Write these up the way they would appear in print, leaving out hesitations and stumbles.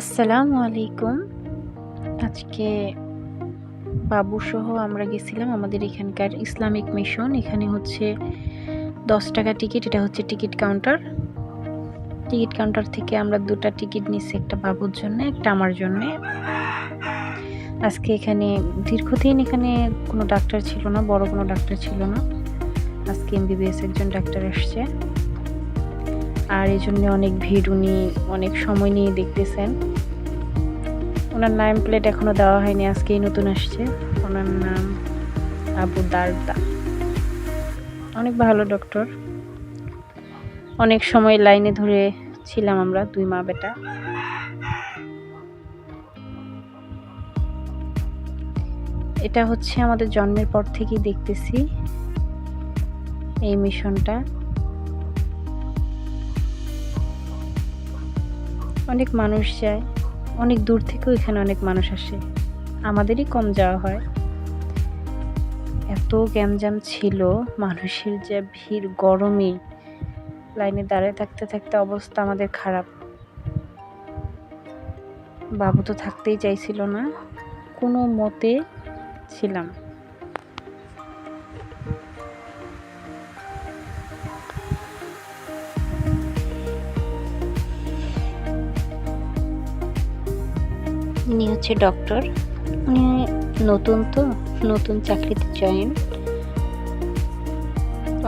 আসসালামু আলাইকুম। আজকে বাবুসহ আমরা গেছিলাম আমাদের এখানকার ইসলামিক মিশন। এখানে হচ্ছে ১০ টাকা টিকিট। এটা হচ্ছে টিকিট কাউন্টার। টিকিট কাউন্টার থেকে আমরা ২ টা টিকিট নিচ্ছি, একটা বাবুর জন্য, একটা আমার জন্যে। আজকে এখানে দীর্ঘদিন এখানে কোনো ডাক্তার ছিল না, বড় কোনো ডাক্তার ছিল না। আজকে এমবিবিএস একজন ডাক্তার আসছে। আর এজন্য অনেক ভিড়, উনি অনেক সময় নিয়ে দেখতেছেন। ওনার নাম প্লেট এখনো দেওয়া হয়নি, আজকেই নতুন আসছে। ওনার নাম আবু দারদা। অনেক ভালো ডক্টর। অনেক সময় লাইনে ধরে ছিলাম আমরা, ২ মা বেটা। এটা হচ্ছে আমাদের জন্মের পর থেকেই দেখতেছি এই মিশনটা। অনেক মানুষ যায়, অনেক দূর থেকেও এখানে অনেক মানুষ আসে। আমাদেরই কম যাওয়া হয়। এত গ্যাঞ্জাম ছিল, মানুষের যে ভিড়, গরমে লাইনে দাঁড়িয়ে থাকতে থাকতে অবস্থা আমাদের খারাপ। বাবু তো থাকতেই চাইছিল না, কোনো মতে ছিলাম। ইনি হচ্ছে ডক্টর। উনি নতুন চাকরিতে জয়েন।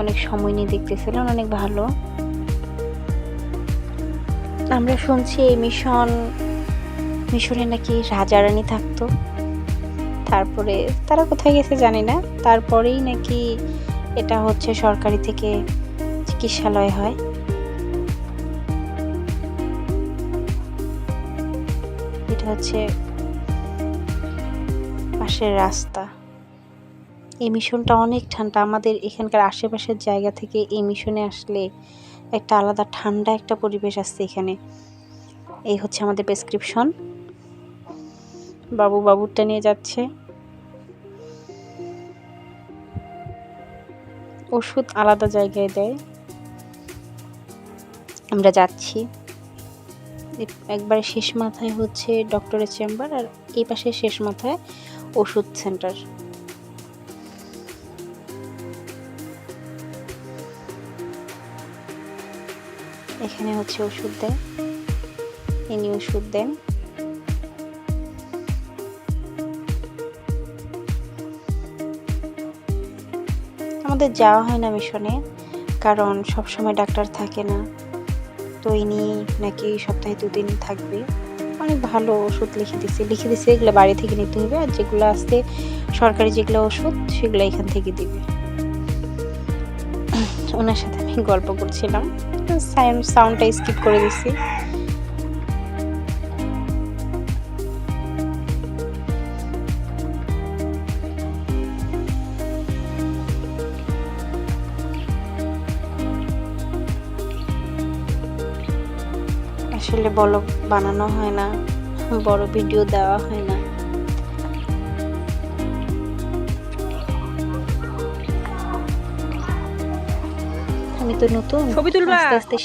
অনেক সময় নিয়ে দেখতেছিলেন, অনেক ভালো। আমরা শুনছি এই মিশনে নাকি রাজা রানী থাকতো। তারপরে তারা কোথায় গেছে জানি না। তারপরেই নাকি এটা হচ্ছে সরকারি থেকে চিকিৎসালয় হয়। এটা হচ্ছে পাশের রাস্তা। এই মিশনটা অনেক ঠান্ডা। আমাদের এখানকার আশেপাশের জায়গা থেকে এই মিশনে আসলে একটা আলাদা ঠান্ডা একটা পরিবেশ আছে এখানে। এই হচ্ছে আমাদের প্রেসক্রিপশন। বাবুরটা নিয়ে যাচ্ছে। ওষুধ আলাদা জায়গায় দেয়। আমরা যাচ্ছি। একবারে শেষ মাথায় হচ্ছে ডক্টরের চেম্বার, আর এই পাশে শেষ মাথায় ওষুধ সেন্টার। এখানে হচ্ছে ওষুধ দেয়, ইনি ওষুধ দেন। আমাদের যাওয়া হয় না মিশনে, কারণ সবসময় ডাক্তার থাকে না। তো ইনি নাকি সপ্তাহে 2 দিন থাকবে। অনেক ভালো ওষুধ লিখে দিছে। এগুলো বাড়ি থেকে নিতে হবে, আর যেগুলো আছে সরকারি যেগুলো ওষুধ সেগুলো এখান থেকে দিবে। ওনার সাথে আমি গল্প করছিলাম, সাউন্ডটা স্কিপ করে দিছি। আসলে ব্লগ বানানো হয় না, বড় ভিডিও দেওয়া হয় না। আমি তো নতুন, আস্তে আস্তে